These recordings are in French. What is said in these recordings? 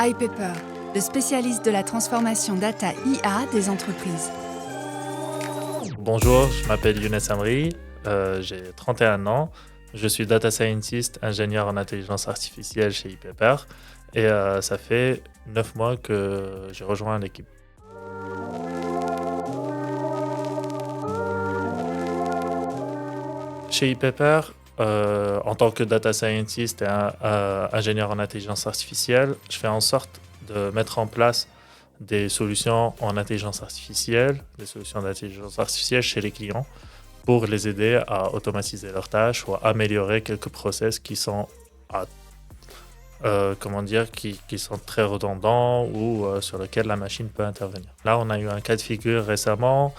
iPaper, le spécialiste de la transformation data IA des entreprises. Bonjour, je m'appelle Younes Amri, j'ai 31 ans, je suis data scientist, ingénieur en intelligence artificielle chez iPaper et ça fait 9 mois que j'ai rejoint l'équipe. Chez iPaper, en tant que data scientist et ingénieur en intelligence artificielle, je fais en sorte de mettre en place des solutions en intelligence artificielle, des solutions d'intelligence artificielle chez les clients pour les aider à automatiser leurs tâches ou à améliorer quelques process qui sont à- qui sont très redondants ou sur lesquels la machine peut intervenir. Là, on a eu un cas de figure récemment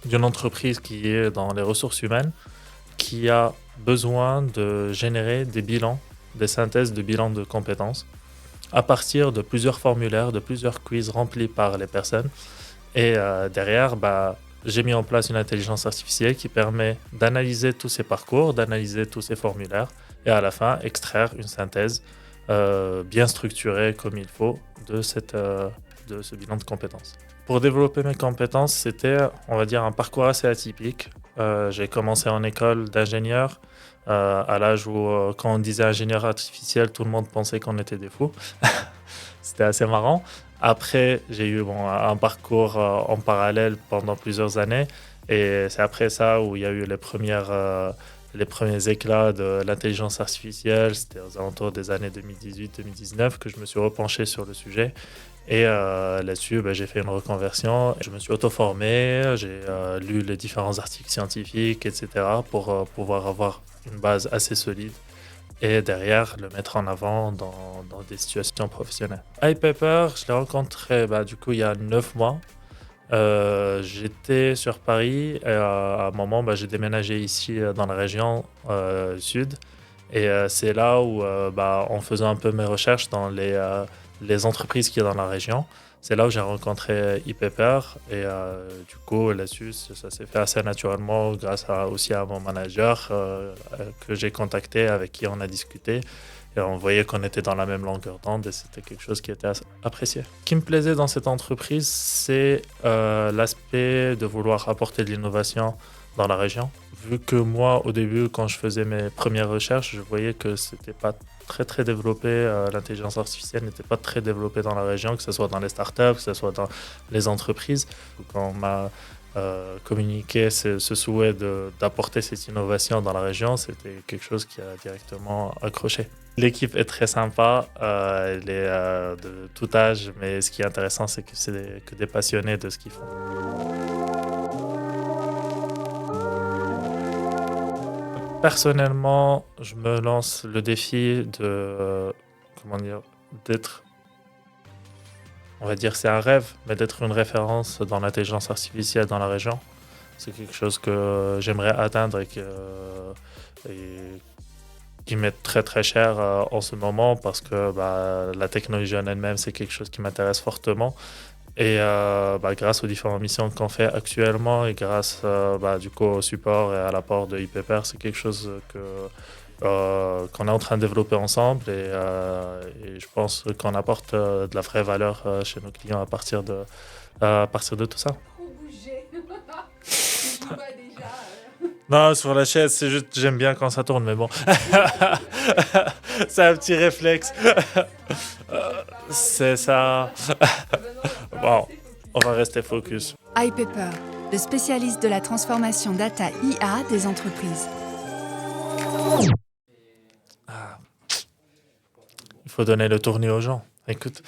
d'une entreprise qui est dans les ressources humaines qui a besoin de générer des bilans, des synthèses de bilans de compétences à partir de plusieurs formulaires, de plusieurs quiz remplis par les personnes. Et derrière, j'ai mis en place une intelligence artificielle qui permet d'analyser tous ces parcours, d'analyser tous ces formulaires et à la fin extraire une synthèse bien structurée comme il faut de ce bilan de compétences. Pour développer mes compétences, c'était, on va dire, un parcours assez atypique. J'ai commencé en école d'ingénieur à l'âge où, quand on disait ingénieur artificiel, tout le monde pensait qu'on était des fous. C'était assez marrant. Après, j'ai eu un parcours en parallèle pendant plusieurs années. Et c'est après ça où il y a eu les premiers éclats de l'intelligence artificielle. C'était aux alentours des années 2018-2019 que je me suis repenché sur le sujet. Et là-dessus, j'ai fait une reconversion. Je me suis auto-formé, j'ai lu les différents articles scientifiques, etc. pour pouvoir avoir une base assez solide et derrière le mettre en avant dans des situations professionnelles. iPaper, je l'ai rencontré du coup il y a 9 mois. J'étais sur Paris et à un moment j'ai déménagé ici dans la région sud et c'est là où en faisant un peu mes recherches dans les entreprises qui sont dans la région, c'est là où j'ai rencontré iPaper et du coup là-dessus ça s'est fait assez naturellement grâce aussi à mon manager que j'ai contacté, avec qui on a discuté et on voyait qu'on était dans la même longueur d'onde et c'était quelque chose qui était apprécié. Ce qui me plaisait dans cette entreprise, c'est l'aspect de vouloir apporter de l'innovation dans la région. Vu que moi, au début, quand je faisais mes premières recherches, je voyais que c'était pas très développé, l'intelligence artificielle n'était pas très développée dans la région, que ce soit dans les startups, que ce soit dans les entreprises. Quand on m'a communiqué ce souhait d'apporter cette innovation dans la région, c'était quelque chose qui a directement accroché. L'équipe est très sympa, elle est de tout âge, mais ce qui est intéressant, c'est que c'est que des passionnés de ce qu'ils font. Personnellement, je me lance le défi d'être, on va dire, c'est un rêve, mais d'être une référence dans l'intelligence artificielle dans la région. C'est quelque chose que j'aimerais atteindre et qui m'est très cher en ce moment parce que la technologie en elle-même, c'est quelque chose qui m'intéresse fortement. Et grâce aux différentes missions qu'on fait actuellement et grâce du coup au support et à l'apport de iPaper, c'est quelque chose qu'on est en train de développer ensemble et je pense qu'on apporte de la vraie valeur chez nos clients à partir de tout ça. Trop bougé. Tu vois déjà. Non, sur la chaise, c'est juste j'aime bien quand ça tourne, mais bon. C'est un petit réflexe. C'est ça. Bon, on va rester focus. iPaper, le spécialiste de la transformation data IA des entreprises. Il faut donner le tournis aux gens. Écoute.